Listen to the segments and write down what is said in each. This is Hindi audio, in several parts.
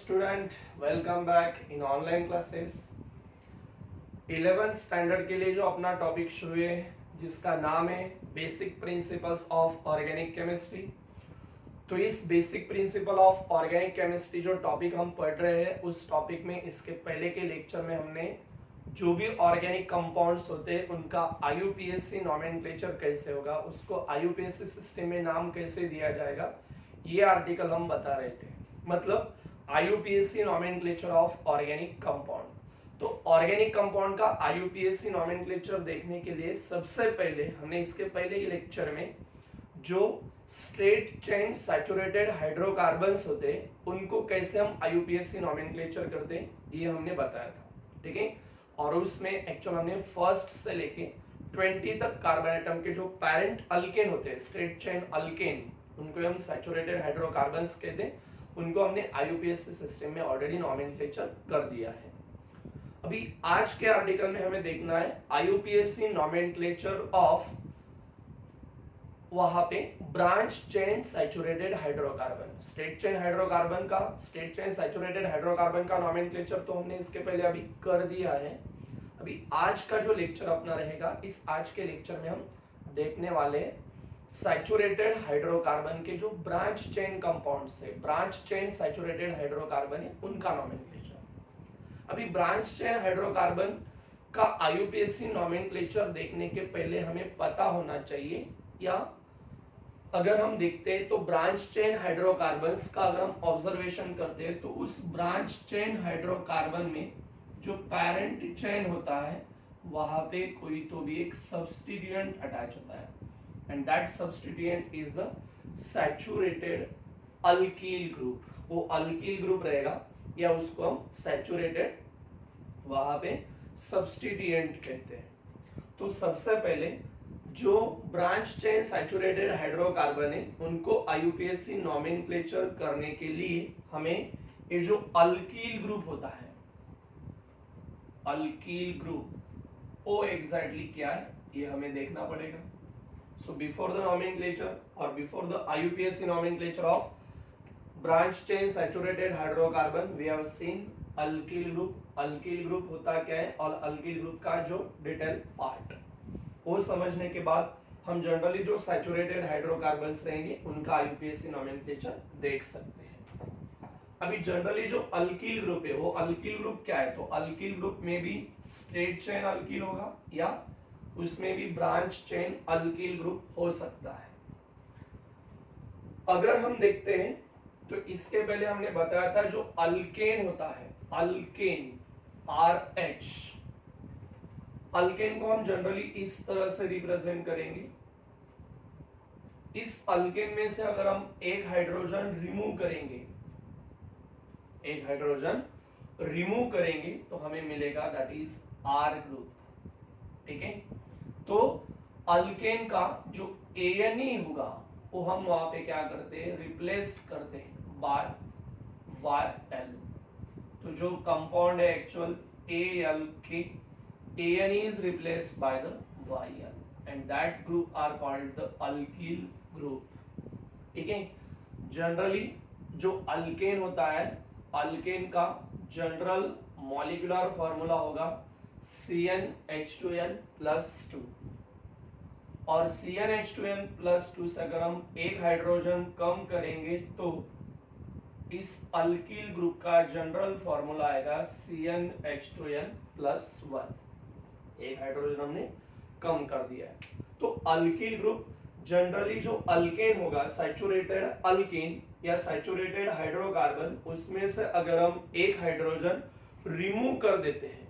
Student, welcome back in online classes. 11th standard के लिए जो अपना टॉपिक शुरू है जिसका नाम है basic principles of organic chemistry. तो इस basic principle of organic chemistry जो टॉपिक हम पढ़ रहे हैं उस टॉपिक में इसके पहले के लेक्चर में हमने जो भी ऑर्गेनिक कंपाउंड्स होते हैं उनका आईयूपीएसी नॉमेनक्लेचर कैसे होगा, उसको आईयूपीएसी सिस्टम में नाम कैसे दिया जाएगा, ये आर्टिकल हम बता रहे थे। मतलब IUPAC nomenclature of organic compound. तो ऑर्गेनिक कंपाउंड का आईयूपीएसी नॉमेनक्लेचर देखने के लिए सबसे पहले हमने इसके पहले के लेक्चर में जो स्ट्रेट चेन सैचुरेटेड हाइड्रोकार्बन्स होते हैं उनको कैसे हम आईयूपीएसी नॉमेनक्लेचर करते हैं ये हमने बताया था, ठीक है। और उसमें एक्चुअल हमने फर्स्ट से लेके 20 तक कार्बन एटम के जो पेरेंट अल्केन होते हैं, स्ट्रेट चेन अल्केन, उनको हम सैचुरेटेड हाइड्रोकार्बन्स कहते हैं, उनको हमने आईयूपीएसी सिस्टम में ऑलरेडी नॉमेनक्लेचर कर दिया है। अभी आज के आर्टिकल में हमें देखना है आईयूपीएसी नॉमेनक्लेचर ऑफ वहां पे branch chain saturated hydrocarbon. Straight chain hydrocarbon का, स्ट्रेट चेन सैचुरेटेड हाइड्रोकार्बन का नॉमेनक्लेचर तो हमने इसके पहले अभी कर दिया है। अभी आज का जो लेक्चर अपना रहेगा, इस आज के लेक्चर में हम देखने वाले सैचुरेटेड हाइड्रोकार्बन के जो ब्रांच चेन कंपाउंड्स है, ब्रांच चेन सैचुरेटेड हाइड्रोकार्बन है, उनका नॉमेनक्लेचर। अभी ब्रांच चेन हाइड्रोकार्बन का आईयूपीएसी नॉमेनक्लेचर देखने के पहले हमें पता होना चाहिए, या अगर हम देखते हैं तो ब्रांच चेन हाइड्रोकार्बन्स का अगर हम ऑब्जर्वेशन करते हैं तो उस ब्रांच चेन हाइड्रोकार्बन में जो पेरेंट चेन होता है वहां पे कोई तो भी एक सब्स्टिट्यूएंट अटैच होता है, and that substituent is the saturated alkyl group. वो अल्कील ग्रुप रहेगा या उसको हम सैचुरेटेड वहां पे सब्स्टिट्यूएंट कहते हैं। तो सबसे पहले जो ब्रांच चेन सैचुरेटेड हाइड्रोकार्बन है उनको आईयूपीएसी नॉमेनक्लेचर करने के लिए हमें ये जो अल्कील ग्रुप होता है, अल्कील ग्रुप, वो एग्जैक्टली क्या है ये हमें देखना पड़ेगा। सो बिफोर द नॉमेनक्लेचर और before the IUPAC nomenclature of branch chain saturated hydrocarbon we have seen alkyl group. Alkyl group होता क्या है और अल्कील ग्रुप का जो डिटेल पार्ट वो समझने के बाद हम जनरली जो सैचुरेटेड हाइड्रोकार्बन्स रहेंगे उनका आईयूपीएसी नॉमेनक्लेचर देख सकते हैं। अभी जनरली जो अल्कील ग्रुप है वो अल्कील ग्रुप क्या है, तो अल्कील ग्रुप में भी स्ट्रेट चेन अल्कील होगा या उसमें भी ब्रांच चेन अल्कील ग्रुप हो सकता है। अगर हम देखते हैं तो इसके पहले हमने बताया था जो अल्केन होता है, अल्केन RH, अल्केन को हम जनरली इस तरह से रिप्रेजेंट करेंगे। इस अल्केन में से अगर हम एक हाइड्रोजन रिमूव करेंगे, एक हाइड्रोजन रिमूव करेंगे तो हमें मिलेगा दैट इज R ग्रुप, ठीक है। तो अल्केन का जो ANE होगा वो हम वहां पे क्या करते हैं, रिप्लेस करते हैं बाय YL। तो जो कंपाउंड है actual ALK, ANE is replaced by the YL and that group are called the alkyl group, ठीक है। जनरली जो अल्केन होता है, अल्केन का जनरल मॉलिक्यूलर फॉर्मूला होगा CnH2n+2, और CnH2n+2 से अगर हम एक हाइड्रोजन कम करेंगे तो इस अल्कील ग्रुप का जनरल फॉर्मूला आएगा CnH2n+1। एक हाइड्रोजन हमने कम कर दिया है। तो अल्कील ग्रुप जनरली जो अल्केन होगा, सैचुरेटेड अल्केन या सैचुरेटेड हाइड्रोकार्बन, उसमें से अगर हम एक हाइड्रोजन रिमूव कर देते हैं,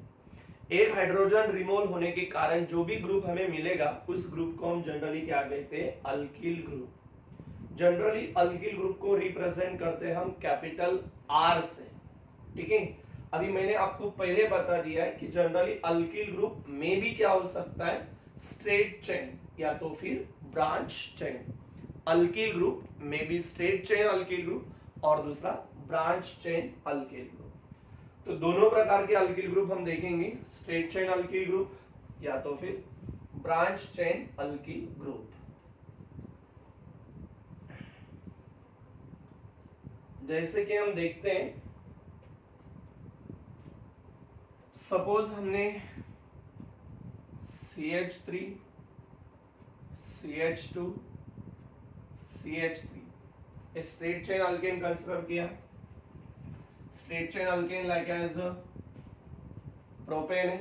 एक हाइड्रोजन रिमूव होने के कारण जो भी ग्रुप हमें मिलेगा उस ग्रुप को हम जनरली क्या कहते हैं, alkyl group. Generally alkyl group को रिप्रेजेंट करते हैं हम कैपिटल R से, ठीक है। अभी मैंने आपको पहले बता दिया है कि जनरली अल्कील ग्रुप में भी क्या हो सकता है, स्ट्रेट चेन या तो फिर ब्रांच चेन। अल्कील ग्रुप में भी स्ट्रेट चेन अल्कील ग्रुप और दूसरा ब्रांच चेन अल्कील ग्रुप। तो दोनों प्रकार के अल्कील ग्रुप हम देखेंगे, स्ट्रेट चेन अल्कील ग्रुप या तो फिर ब्रांच चेन अल्कील ग्रुप। जैसे कि हम देखते हैं सपोज हमने CH3 CH2 CH3 straight chain alkane consider किया। Straight chain alkane like as propane है।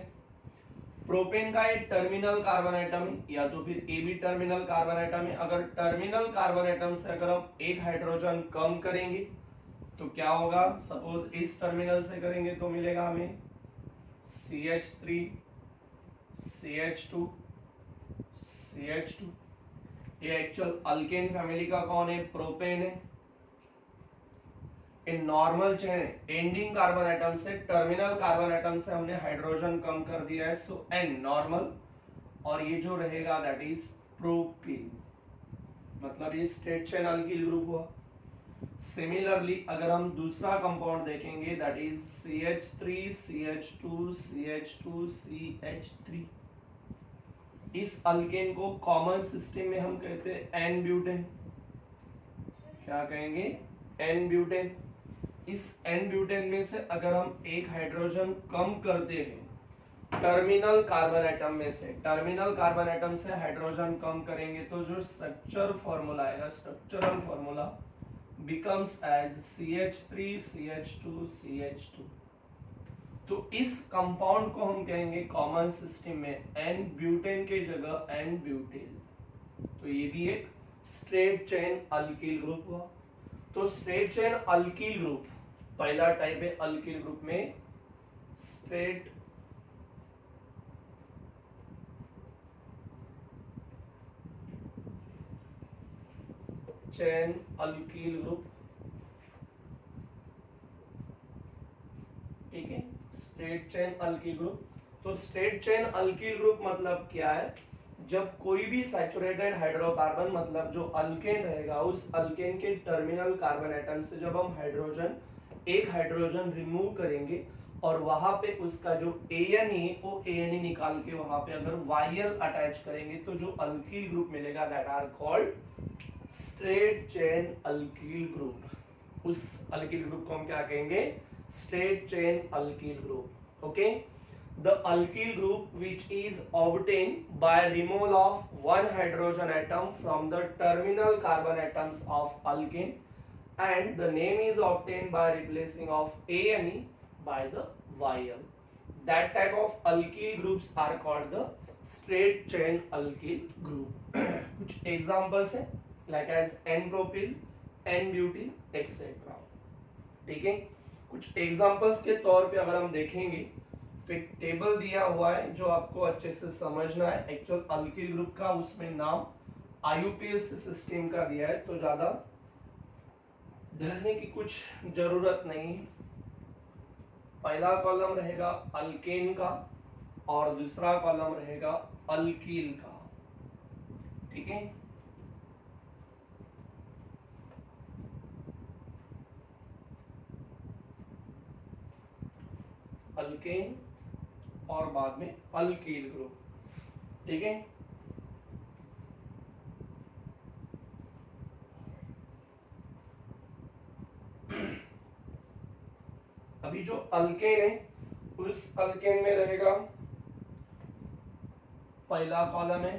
प्रोपेन का एक टर्मिनल कार्बन एटम है या तो फिर ए भी टर्मिनल कार्बन एटम है। अगर टर्मिनल कार्बन एटम से अगर हम एक हाइड्रोजन कम करेंगे तो क्या होगा, सपोज इस टर्मिनल से करेंगे तो मिलेगा हमें CH3 CH2 CH2। ये एक्चुअल अल्केन फैमिली का कौन है, प्रोपेन है। In normal chain ending carbon atom से टर्मिनल कार्बन एटम से हमने हाइड्रोजन कम कर दिया है, सो एन नॉर्मल, और ये जो रहेगा दैट इज प्रोपीन, मतलब ये स्ट्रेट चेन अल्किल ग्रुप हुआ। सिमिलरली अगर हम दूसरा कंपाउंड देखेंगे that is CH3 CH2 CH2 CH3। इस अल्केन को कॉमन सिस्टम में हम कहते हैं एन ब्यूटेन। क्या कहेंगे, एन ब्यूटेन। इस एन ब्यूटेन में से अगर हम एक हाइड्रोजन कम करते हैं टर्मिनल कार्बन एटम में से, टर्मिनल कार्बन एटम से हाइड्रोजन कम करेंगे तो जो स्ट्रक्चर फॉर्मूला आएगा, structural formula becomes as CH3 CH2 CH2। तो इस कंपाउंड को हम कहेंगे कॉमन सिस्टम में एन ब्यूटेन के जगह एन ब्यूटेन। तो ये भी एक स्ट्रेट चेन अल्किल ग्रुप हुआ। तो स्ट्रेट चेन अल्किल ग्रुप पहला टाइप है अल्किल ग्रुप में स्ट्रेट चेन अल्किल ग्रुप, ठीक है, स्ट्रेट चेन अल्किल ग्रुप। तो स्ट्रेट चेन अल्किल ग्रुप मतलब क्या है, जब कोई भी सैचुरेटेड हाइड्रोकार्बन मतलब जो अल्केन रहेगा उस अल्केन के टर्मिनल कार्बन एटम से जब हम एक हाइड्रोजन रिमूव करेंगे और वहां पे उसका जो AN है वो AN निकाल के वहां पे अगर YL अटैच करेंगे तो जो अल्किल ग्रुप मिलेगा that are called straight chain alkyl group. उस अल्किल ग्रुप को हम क्या कहेंगे, straight chain alkyl group. Okay, the alkyl group which is obtained by removal of one hydrogen atom from the terminal carbon atoms of alkane, and the name is obtained by replacing of ANE by the YL. That type of alkyl groups are called the straight chain alkyl group. कुछ examples हैं like as N-propyl, N-butyl, etc. ठीक है, कुछ examples के तौर पे अगर हम देखेंगे तो एक टेबल दिया हुआ है जो आपको अच्छे से समझना है एक्चुअल अल्किल ग्रुप का। उसमें नाम IUPAC सिस्टम का दिया है तो ज्यादा धरने की कुछ जरूरत नहीं। पहला कॉलम रहेगा अल्केन का और दूसरा कॉलम रहेगा अल्कील का, ठीक है। अल्केन और बाद में अल्कील ग्रुप, ठीक है। अभी जो अल्केन है उस अल्केन में रहेगा पहला कॉलम है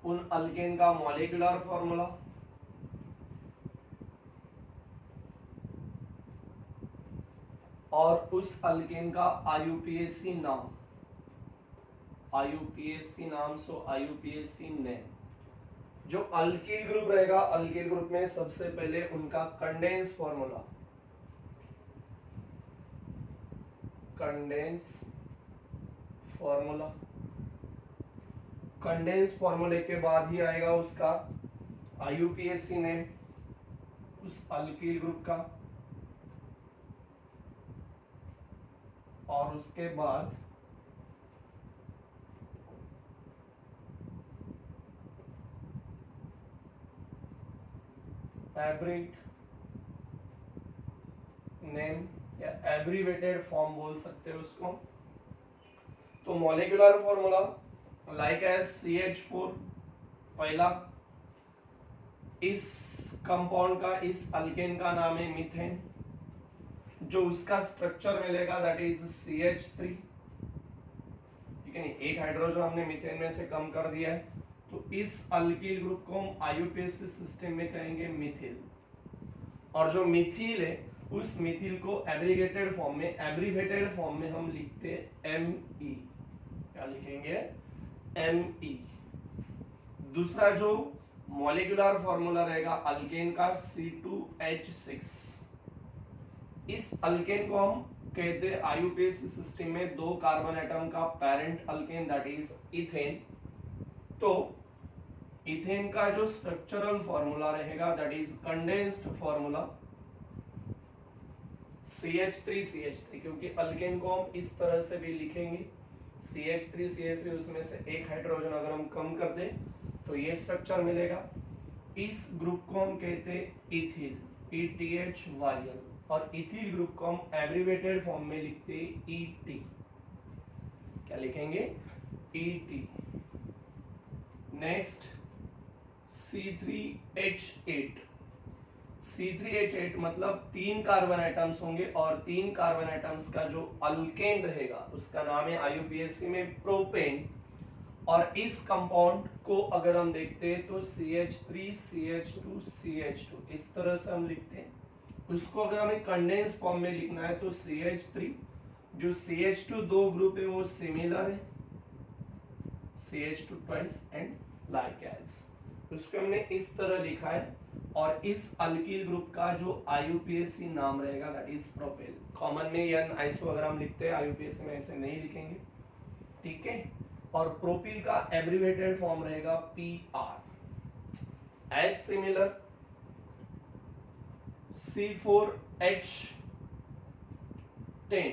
उन अल्केन का मॉलिक्यूलर फॉर्मूला, और उस अल्केन का IUPAC नाम, IUPAC नाम, सो IUPAC नेम। जो अल्किल ग्रुप रहेगा अल्किल ग्रुप में सबसे पहले उनका कंडेंस फॉर्मूला, कंडेंस फॉर्मूले के बाद ही आएगा उसका IUPAC नेम उस अल्किल ग्रुप का, और उसके बाद एब्रिट नेम या एब्रीवेटेड फॉर्म बोल सकते हैं उसको। तो molecular formula like as CH4 पहला, इस कंपाउंड का इस अल्केन का नाम है मीथेन, जो उसका स्ट्रक्चर मिलेगा दैट इज CH3, ठीक है नहीं, एक हाइड्रोजन हमने मीथेन में से कम कर दिया है, तो इस अल्किल ग्रुप को हम IUPAC सिस्टम में कहेंगे मिथिल। और जो मिथिल है उस मिथिल को एब्रीवेटेड फॉर्म में हम लिखते हैं ME। क्या लिखेंगे? ME। दूसरा जो मॉलिक्यूलर फॉर्मूला रहेगा अल्केन का C2H6। इस अल्केन को हम कहते हैं IUPAC सिस्टम में 2 कार्बन एटम का parent alkane that is ethane. तो इथेन का जो स्ट्रक्चरल फॉर्मूला रहेगा that is condensed formula CH3 क्योंकि अल्केन को हम इस तरह से भी लिखेंगे CH3 उसमें से एक हाइड्रोजन अगर हम कम कर दे तो ये स्ट्रक्चर मिलेगा। इस ग्रुप को हम कहते हैं इथिल ETHYL और इथिल ग्रुप को हम एब्रीवेटेड फॉर्म में लिखते हैं ET। क्या लिखेंगे? ET। नेक्स्ट C3H8 मतलब 3 कार्बन एटम्स होंगे और 3 कार्बन एटम्स का जो अल्केन रहेगा उसका नाम है IUPAC में प्रोपेन। और इस कंपाउंड को अगर हम देखते हैं तो CH3CH2CH2 इस तरह से हम लिखते हैं। उसको अगर हमें कंडेंस फॉर्म में लिखना है तो CH3 जो CH2 दो ग्रुप है वो सिमिलर है CH2 twice and like as, उसको हमने इस तरह लिखा है। और इस अल्किल ग्रुप का जो IUPAC नाम रहेगा दैट इज प्रोपेल। कॉमन में N आइसो अगर हम लिखते हैं IUPAC में ऐसे नहीं लिखेंगे, ठीक है। और प्रोपिल का एब्रीवेटेड फॉर्म रहेगा PR। एज सिमिलर C4H10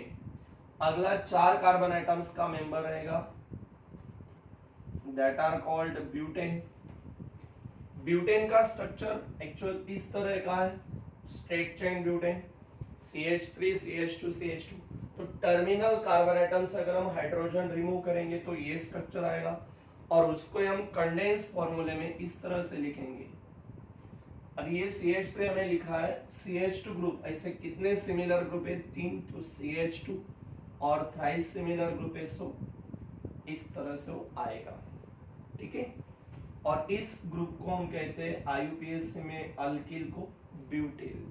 अगला 4 कार्बन एटम्स का मेंबर रहेगा that are called butane. Butane का स्ट्रक्चर एक्चुअल इस तरह का है, स्ट्रेट चेन ब्यूटेन CH3CH2CH2। तो टर्मिनल कार्बन एटम्स अगर हम हाइड्रोजन रिमूव करेंगे तो ये स्ट्रक्चर आएगा और उसको हम कंडेंस फॉर्मूले में इस तरह से लिखेंगे। अब ये CH3 हमें लिखा है CH2 ग्रुप, ऐसे कितने सिमिलर ग्रुप है? 3, तो CH2 और थ्राइस सिमिलर ग्रुप है सो इस तरह से वो आएगा, ठीक है। और इस ग्रुप को हम कहते हैं IUPAC में अल्किल को ब्यूटिल।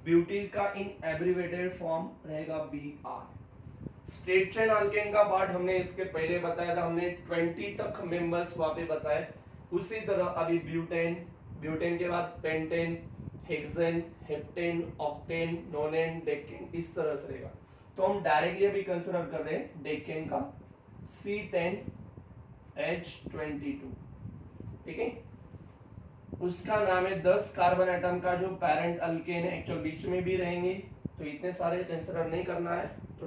ब्यूटिल का इन एब्रीवेटेड फॉर्म रहेगा BR। स्ट्रेट चेन अल्केन का पार्ट हमने इसके पहले बताया था, हमने 20 तक मेंबर्स वहां पे बताए। उसी तरह अभी ब्यूटेन के बाद pentane, hexane, heptane, octane, नोनेन, decane इस तरह से रहेगा। तो हम डायरेक्टली अभी कंसीडर कर रहे हैं डेकेन का C10H22, ठीक है। उसका नाम है 10 कार्बन एटम का जो पेरेंट अल्केन है, एक्चुअल बीच में भी रहेंगे तो इतने सारे कंसीडर नहीं करना है। तो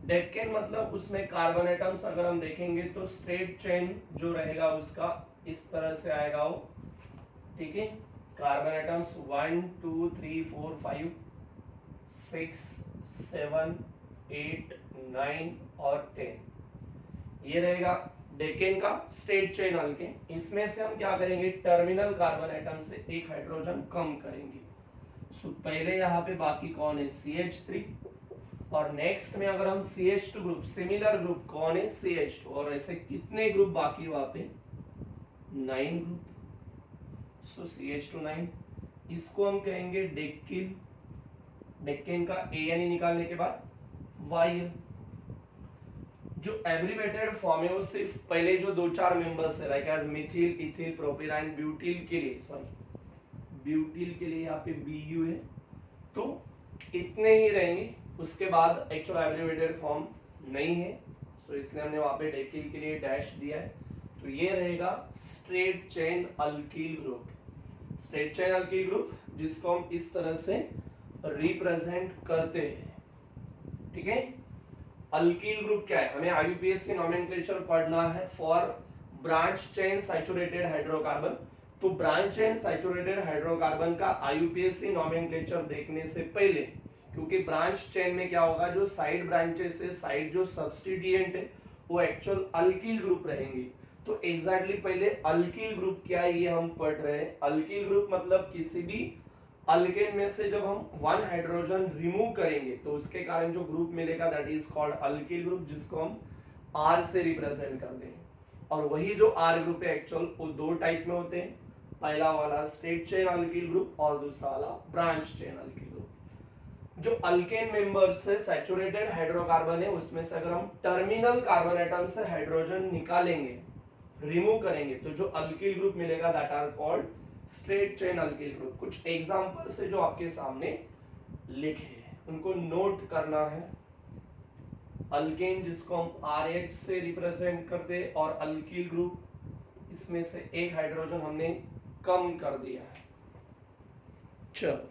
डेकेन मतलब उसमें कार्बन एटम्स अगर हम देखेंगे तो स्ट्रेट चेन जो रहेगा उसका इस तरह से आएगा वो, ठीक है। कार्बन एटम्स 1 2 3 4 5 6 7 8 9 और 10 ये रहेगा डेकेन का स्ट्रेट चेन अल्केन। इसमें से हम क्या करेंगे? टर्मिनल कार्बन एटम से एक हाइड्रोजन कम करेंगे। सो पहले यहाँ पे बाकी कौन है? CH3 और नेक्स्ट में अगर हम CH2 ग्रुप सिमिलर ग्रुप कौन है? CH2 और ऐसे कितने ग्रुप बाकी वहां पे? 9 ग्रुप। सो CH2 9 इसको हम कहेंगे डेक्किल। डेक्केन का ANE निकालने के बाद YL। जो एब्रीवेटेड फॉर्म है वो सिर्फ पहले जो 2-4 मेंबर्स है like as methyl, ethyl, propyl and butyl के लिए, ब्यूटिल के लिए यहाँ पे BU है तो इतने ही रहेंगे। उसके बाद एक्चुअल एब्रीवेटेड फॉर्म नहीं है सो इसलिए हमने वहां पे डेकिल के लिए डैश दिया है। तो ये रहेगा straight chain alkyl group. Straight chain alkyl group जिसको हम इस तरह से रिप्रेजेंट करते हैं, ठीक है। अल्किल ग्रुप क्या है? हमें IUPAC की नोमेनक्लेचर पढ़ना है for branch chain saturated hydrocarbon. तो ब्रांच चेन सैचुरेटेड हाइड्रोकार्बन का IUPAC नोमेनक्लेचर देखने से पहले, क्योंकि ब्रांच चेन में क्या होगा, जो साइड ब्रांचेस से साइड जो सब्स्टिट्यूएंट है वो एक्चुअल अल्किल ग्रुप रहेंगे। तो एग्जैक्टली पहले अल्किल ग्रुप क्या है ये हम पढ़ रहे हैं। अल्किल ग्रुप मतलब किसी भी अल्केन में से जब हम वन हाइड्रोजन रिमूव करेंगे तो उसके कारण जो ग्रुप मिलेगा that is called alkyl group, जिसको हम आर से रिप्रेजेंट कर देंगे। और वही जो आर ग्रुप है एक्चुअल वो दो टाइप में होते हैं, पहला वाला स्ट्रेट चेन अल्किल ग्रुप और दूसरा वाला ब्रांच चेन अल्किल ग्रुप। जो अल्केन मेंबर्स से सैचुरेटेड हाइड्रोकार्बन है उसमें से अगर हम टर्मिनल कार्बन एटम से हाइड्रोजन निकालेंगे, रिमूव करेंगे, तो जो अल्किल ग्रुप मिलेगा that are called straight chain alkyl group. कुछ एग्जांपल से जो आपके सामने लिखे हैं उनको नोट करना है। अल्केन जिसको हम RH से रिप्रेजेंट करते हैं और अल्किल ग्रुप इसमें से एक हाइड्रोजन हमने कम कर दिया है। चलो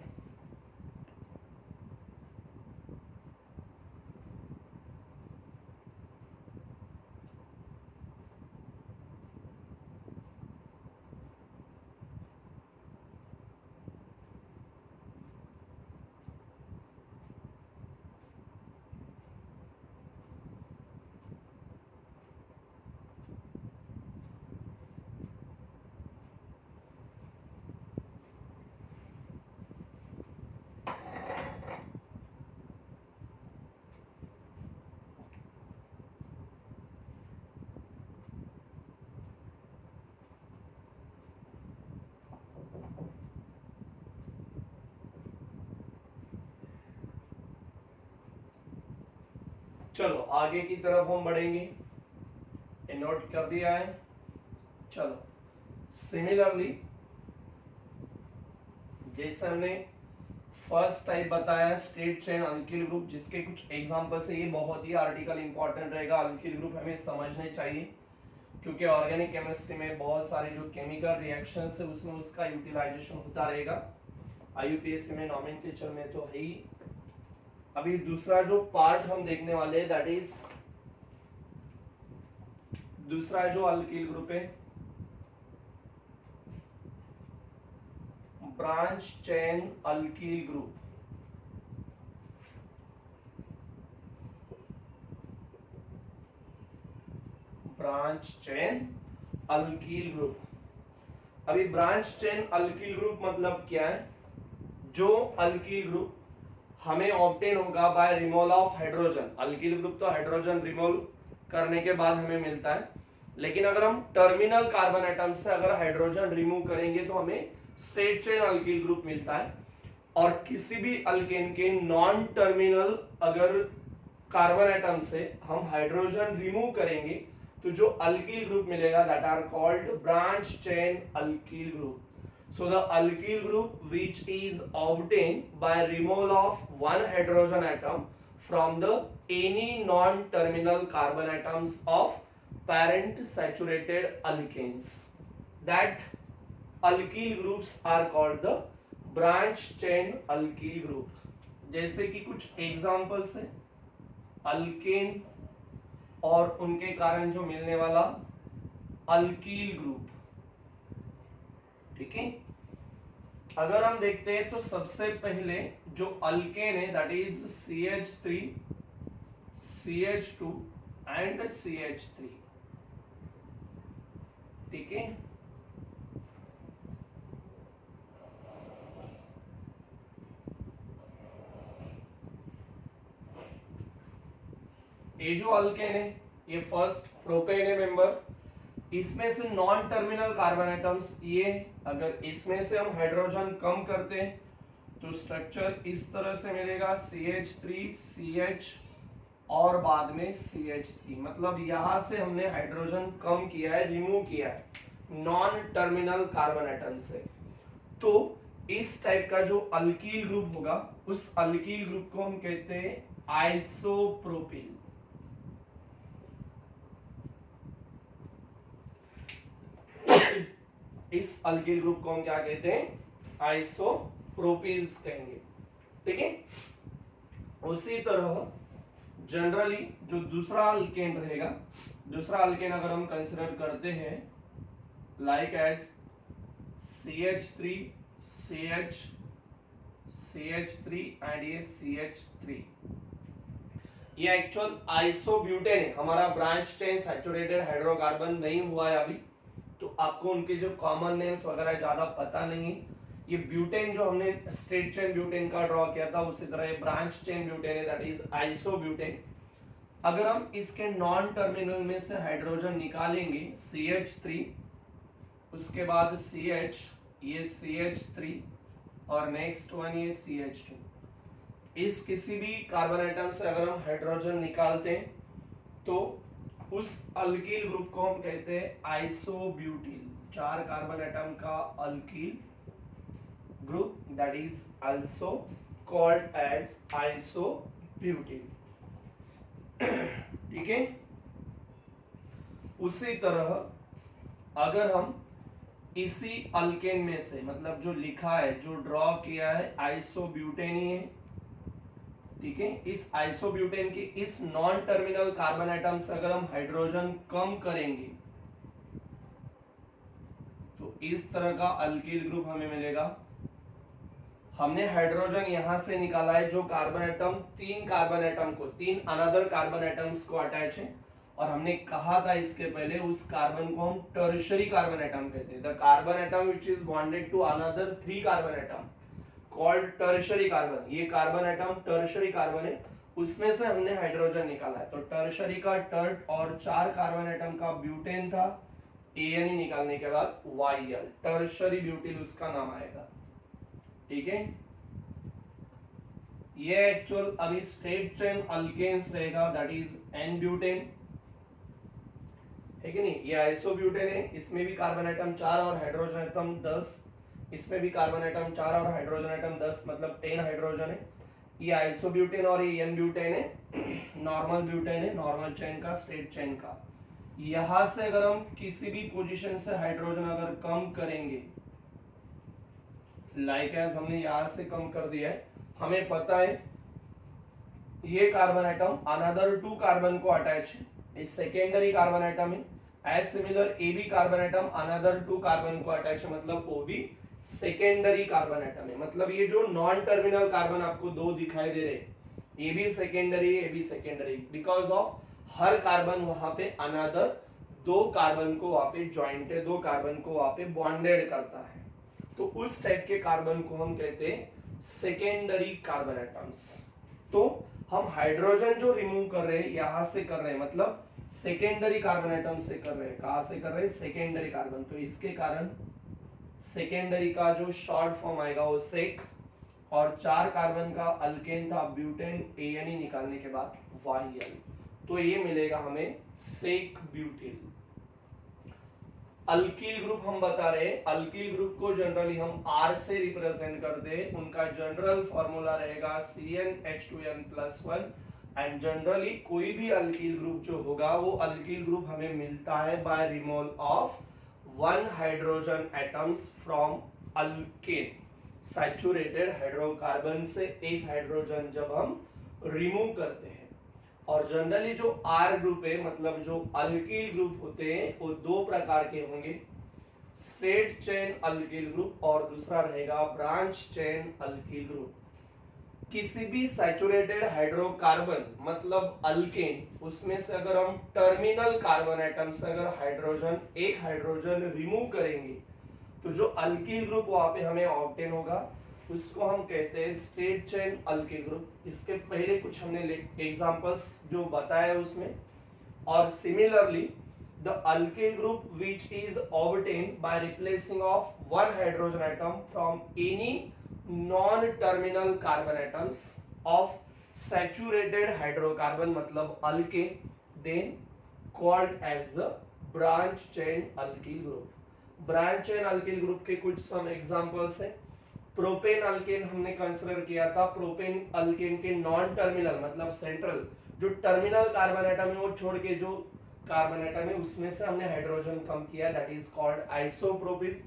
चलो आगे की तरफ हम बढ़ेंगे, नोट कर दिया है। चलो सिमिलरली जैसे हमने फर्स्ट टाइप बताया स्ट्रेट चेन अल्किल ग्रुप, जिसके कुछ एग्जांपल से ये बहुत ही आर्टिकल इंपॉर्टेंट रहेगा, अल्किल ग्रुप हमें समझने चाहिए क्योंकि ऑर्गेनिक केमिस्ट्री में बहुत सारे जो केमिकल रिएक्शंस है उसमें उसका यूटिलाइजेशन होता रहेगा। IUPAC में नॉमेनक्लेचर में तो है ही। अभी दूसरा जो पार्ट हम देखने वाले हैं दैट इज दूसरा जो अल्किल ग्रुप है branch chain alkyl group. Branch chain alkyl group. अभी ब्रांच चेन अल्किल ग्रुप मतलब क्या है? जो अल्किल ग्रुप हमें ऑब्टेन होगा by removal of hydrogen. Alkyl group तो हाइड्रोजन रिमूव करने के बाद हमें मिलता है, लेकिन अगर हम टर्मिनल कार्बन एटम से अगर हाइड्रोजन रिमूव करेंगे तो हमें स्ट्रेट चेन अल्किल ग्रुप मिलता है। और किसी भी अल्केन के नॉन टर्मिनल अगर कार्बन एटम से हम हाइड्रोजन रिमूव करेंगे तो जो अल्किल ग्रुप मिलेगा that are called branch chain alkyl group. So the alkyl group which is obtained by removal of one hydrogen atom from the any non-terminal carbon atoms of parent saturated alkanes, that alkyl groups are called the branch chain alkyl group। जैसे कि कुछ एग्जांपल्स हैं अल्केन और उनके कारण जो मिलने वाला अल्कील ग्रुप, ठीक है। अगर हम देखते हैं तो सबसे पहले जो अल्केन है that is CH3 CH2 and CH3, ठीक है। ये जो अल्केन है ये फर्स्ट प्रोपेन है मेंबर, इसमें से नॉन टर्मिनल कार्बन एटम्स ये, अगर इसमें से हम हाइड्रोजन कम करते हैं तो स्ट्रक्चर इस तरह से मिलेगा CH3 CH और बाद में CH3। मतलब यहां से हमने हाइड्रोजन कम किया है, रिमूव किया है नॉन टर्मिनल कार्बन एटम से। तो इस टाइप का जो अल्कील ग्रुप होगा उस अल्कील ग्रुप को हम कहते हैं आइसोप्रोपिल। इस अल्किल ग्रुप को हम क्या कहते हैं? आइसोप्रोपिल्स कहेंगे, ठीक है। उसी तरह जनरली जो दूसरा अल्केन रहेगा, दूसरा अल्केन अगर हम कंसीडर करते हैं like as CH3 CH CH3 and ये CH3, ये एक्चुअल आइसोब्यूटेन है, हमारा ब्रांच चेन सैचुरेटेड हाइड्रोकार्बन नहीं हुआ है अभी, तो आपको उनके जो कॉमन नेम्स वगैरह ज्यादा पता नहीं, ये ब्यूटेन जो हमने स्ट्रेट चेन ब्यूटेन का ड्रॉ किया था उसी तरह ये ब्रांच चेन ब्यूटेन है, दैट इज आइसोब्यूटेन। अगर हम इसके नॉन टर्मिनल में से हाइड्रोजन निकालेंगे CH3, उसके बाद CH, ये CH3 और नेक्स्ट वन ये CH2, इस किसी भी कार्बन एटम से अगर हम हाइड्रोजन निकालते हैं तो उस अल्किल ग्रुप को हम कहते हैं आइसोब्यूटिल। 4 कार्बन एटम का alkyl group, that is also called as isobutyl. ठीक है। उसी तरह अगर हम इसी अल्केन में से, मतलब जो लिखा है जो ड्रॉ किया है आइसोब्यूटेन ही है, ठीक है, इस आइसोब्यूटेन के इस नॉन टर्मिनल कार्बन एटम से अगर हम हाइड्रोजन कम करेंगे तो इस तरह का अल्किल ग्रुप हमें मिलेगा। हमने हाइड्रोजन यहां से निकाला है जो कार्बन एटम 3 कार्बन एटम को 3 अनदर कार्बन एटम्स को अटैच है, और हमने कहा था इसके पहले उस कार्बन को हम टर्शियरी कार्बन एटम कहते हैं। The carbon atom which is bonded to another 3 carbon atom called tertiary carbon. ये कार्बन एटम टर्शियरी कार्बन है, उसमें से हमने हाइड्रोजन निकाला है। तो टर्शियरी का टर्ट और 4 कार्बन एटम का ब्यूटेन था, ANE निकालने के बाद YL, टर्शियरी ब्यूटिल उसका नाम आएगा। ठीक है, ये एक्चुअल अभी स्ट्रेट चेन अल्केन्स रहेगा, दैट इज N ब्यूटेन, है कि नहीं। ये आइसोब्यूटेन है, इसमें भी कार्बन एटम 4 और हाइड्रोजन एटम 10, इसमें भी कार्बन एटम 4 और हाइड्रोजन एटम 10, मतलब 10 हाइड्रोजन है। ये आइसोब्यूटेन और ये N ब्यूटेन है, नॉर्मल ब्यूटेन है, नॉर्मल चेन का, स्ट्रेट चेन का। यहां से अगर हम किसी भी पोजीशन से हाइड्रोजन अगर कम करेंगे, लाइक एज हमने यहां से कम कर दिया है, हमें पता है ये कार्बन एटम अनदर 2 कार्बन को अटैच है, ये सेकेंडरी कार्बन एटम है। As similar AB carbon atom another 2 carbon को अटैच है, मतलब OB सेकेंडरी कार्बन एटम है। मतलब ये जो नॉन टर्मिनल कार्बन आपको 2 दिखाई दे रहे, AB secondary, because of her carbon वहां पे अनदर 2 कार्बन को वहां पे ज्वाइंट है, 2 कार्बन को वहां पे बॉन्डेड करता है। तो उस टाइप के कार्बन को हम कहते हैं सेकेंडरी कार्बन एटम्स। तो हम हाइड्रोजन जो रिमूव कर रहे हैं यहां से कर रहे हैं, मतलब सेकेंडरी कार्बन एटम से कर रहे हैं। कहां से कर रहे हैं? Secondary carbon. तो इसके कारण सेकेंडरी का जो शॉर्ट फॉर्म आएगा वो सेक, और 4 कार्बन का अल्केन था ब्यूटेन, ANE निकालने के बाद YL, तो ये मिलेगा हमें सेक ब्यूटिल। अल्किल ग्रुप हम बता रहे हैं, अल्किल ग्रुप को जनरली हम R से रिप्रेजेंट करते हैं। उनका जनरल फॉर्मूला रहेगा CnH2n+1, एंड जनरली कोई भी अल्किल ग्रुप जो होगा वो अल्किल ग्रुप हमें मिलता है by removal of 1 hydrogen atoms from alkane. Saturated hydrocarbon से एक हाइड्रोजन जब हम रिमूव करते हैं। और जनरली जो R ग्रुप है, मतलब जो अल्किल ग्रुप होते हैं, वो 2 प्रकार के होंगे, स्ट्रेट चेन अल्किल ग्रुप और दूसरा रहेगा ब्रांच चेन अल्किल ग्रुप। किसी भी सैचुरेटेड हाइड्रोकार्बन मतलब अल्केन, उसमें से अगर हम टर्मिनल कार्बन एटम से अगर एक हाइड्रोजन रिमूव करेंगे तो जो अल्किल ग्रुप वहां पे हमें ऑब्टेन होगा उसको हम कहते हैं स्ट्रेट चेन अल्किल ग्रुप। इसके पहले कुछ हमने एग्जांपल्स जो बताया उसमें। और similarly the alkyl group which is obtained by replacing of 1 hydrogen atom from any non terminal carbon atoms of saturated hydrocarbon मतलब alkane, then called as the branch chain alkyl group. Branch chain alkyl group के कुछ सम एग्जांपल्स हैं। प्रोपेन अल्केन हमने कंसीडर किया था। प्रोपेन अल्केन के नॉन टर्मिनल मतलब सेंट्रल जो टर्मिनल कार्बन एटम है वो छोड़ के जो कार्बन एटम है उसमें से हमने हाइड्रोजन कम किया, that is called isopropyl.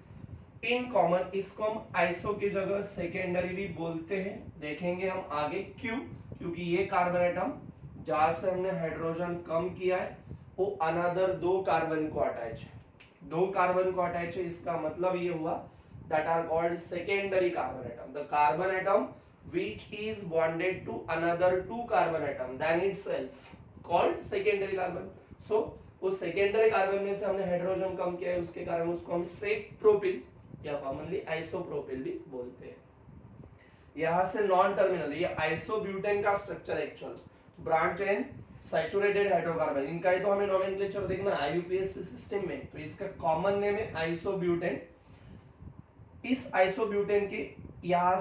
In common इसको हम आइसो की जगह सेकेंडरी भी बोलते हैं, देखेंगे हम आगे क्यों, क्योंकि ये कार्बन एटम जहां से हमने हाइड्रोजन कम किया है वो अनदर 2 कार्बन को अटैच है, 2 कार्बन को अटैच है। इसका मतलब ये हुआ that are called secondary carbon atom, the carbon atom which is bonded to another 2 carbon atom than itself called secondary carbon। so वो secondary carbon में से हमने हाइड्रोजन कम किया है, उसके कारण उसको हम सेक प्रोपिल या कॉमनली आइसोप्रोपिल भी बोलते हैं। यहां से नॉन टर्मिनल, ये आइसोब्यूटेन का structure actual branch chain saturated hydrocarbon, इनका ही तो हमें नोमेनक्लेचर देखना है आईयूपीएसी सिस्टम में। तो इसका कॉमन नेम है आइसोब्यूटेन। इस आइसोब्यूटेन के यहां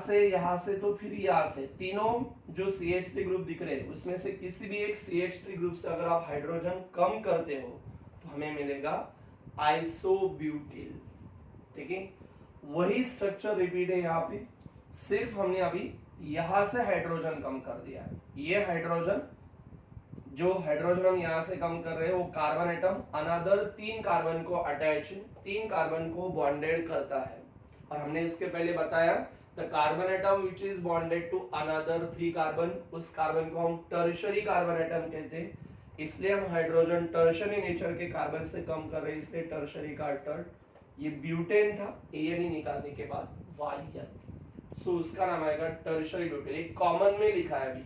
से तो फिर यहां से तीनों जो CH3 ग्रुप दिख रहे हैं उसमें से किसी भी एक CH3 ग्रुप से अगर आप हाइड्रोजन कम करते हो तो हमें मिलेगा आइसोब्यूटिल। ठीक है, वही स्ट्रक्चर रिपीट है यहाँ पे, सिर्फ हमने अभी यहां से हाइड्रोजन कम कर दिया है। ये हाइड्रोजन जो हाइड्रोजन हम यहां से कम कर रहे हैं वो कार्बन एटम अनदर 3 कार्बन को अटैच 3 कार्बन को बॉन्डेड करता है। और हमने इसके पहले बताया the carbon atom which is bonded to another 3 carbon, उस कार्बन को हम टर्शरी कार्बन एटम कहते हैं। इसलिए हम हाइड्रोजन टर्शरी नेचर के कार्बन से कम कर रहे हैं, इसलिए टर्शरी का टर्ट। ये ब्यूटेन था, एन निकालने के बाद वाई, सो उसका नाम आएगा टर्शरी ब्यूटेन। एक कॉमन में लिखा है अभी,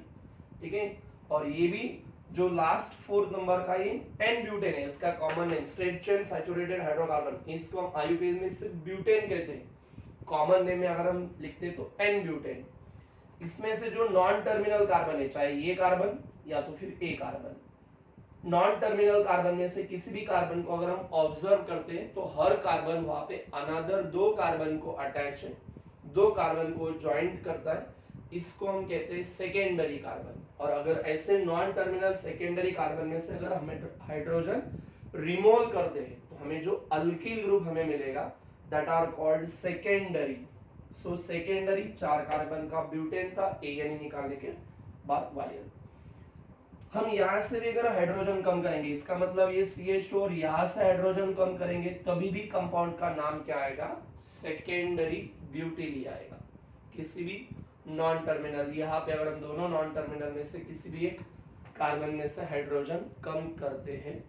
ठीक है। और ये भी जो लास्ट 4th नंबर का ये एन ब्यूटेन है, इसका common name straight chain saturated hydrocarbon, इसको हम आईयूपीएस में सिर्फ ब्यूटेन कहते हैं। कॉमन नेम में अगर हम लिखते तो एन ब्यूटेन। इसमें से जो नॉन टर्मिनल कार्बन है, चाहे ये कार्बन या तो फिर ए कार्बन, नॉन टर्मिनल कार्बन में से किसी भी कार्बन को अगर हम ऑब्जर्व करते हैं तो हर कार्बन वहां पे अनदर 2 कार्बन को अटैच है, 2 कार्बन को ज्वाइंट करता है, इसको हम कहते हैं सेकेंडरी कार्बन। और अगर ऐसे नॉन टर्मिनल सेकेंडरी कार्बन में से अगर हमें हाइड्रोजन रिमूव करते हैं तो हमें जो अल्किल ग्रुप हमें मिलेगा that are called secondary. So secondary 4 carbon का ब्यूटेन था, एन निकालने के बाद वायल। हम यहां से भी अगर हाइड्रोजन कम करेंगे, इसका मतलब ये CH2 और यहां से हाइड्रोजन कम करेंगे, तभी भी कंपाउंड का नाम क्या आएगा, सेकेंडरी ब्यूटिल ही आएगा। किसी भी नॉन टर्मिनल, यहाँ पे अगर हम दोनों नॉन टर्मिनल में से किसी भी एक कार्बन में से हाइड्रोजन कम करते हैं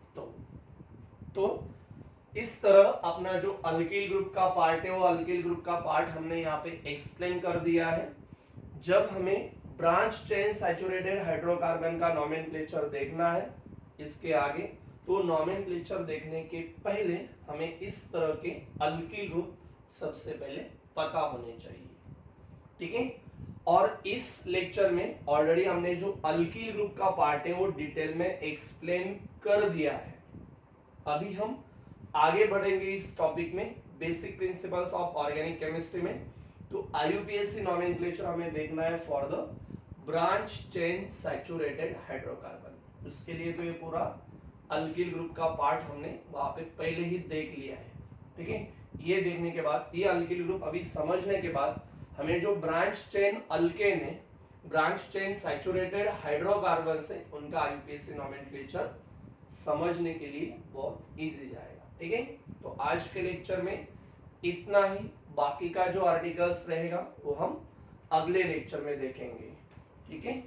तो इस तरह अपना जो अल्किल ग्रुप का पार्ट है वो अल्किल ग्रुप का पार्ट हमने यहाँ पे एक्सप्लेन कर दिया है। जब हमें ब्रांच चेन सैचुरेटेड हाइड्रोकार्बन का नोमेनक्लेचर देखना है इसके आगे, तो नोमेनक्लेचर देखने के पहले हमें इस तरह के अल्किल ग्रुप सबसे पहले पता होने चाहिए, ठीक है। और इस लेक्चर में ऑलरेडी हमने जो अल्किल ग्रुप का पार्ट है वो डिटेल में एक्सप्लेन कर दिया है। अभी हम आगे बढ़ेंगे इस टॉपिक में, basic principles of organic chemistry में। तो आईयूपीएसी नोमेनक्लेचर हमें देखना है for the branch chain saturated hydrocarbon. उसके लिए तो ये पूरा अल्किल ग्रुप का पार्ट हमने वहां पे पहले ही देख लिया है, ठीक है। ये देखने के बाद, ये अल्किल ग्रुप अभी समझने के बाद, हमें जो ब्रांच चेन अल्केन है, ब्रांच चेन सैचुरेटेड हाइड्रोकार्बन से उनका आईयूपीएसी नोमेनक्लेचर समझने के लिए बहुत इजी जाएगा, ठीक है। तो आज के लेक्चर में इतना ही, बाकी का जो आर्टिकल्स रहेगा वो हम अगले लेक्चर में देखेंगे, ठीक है।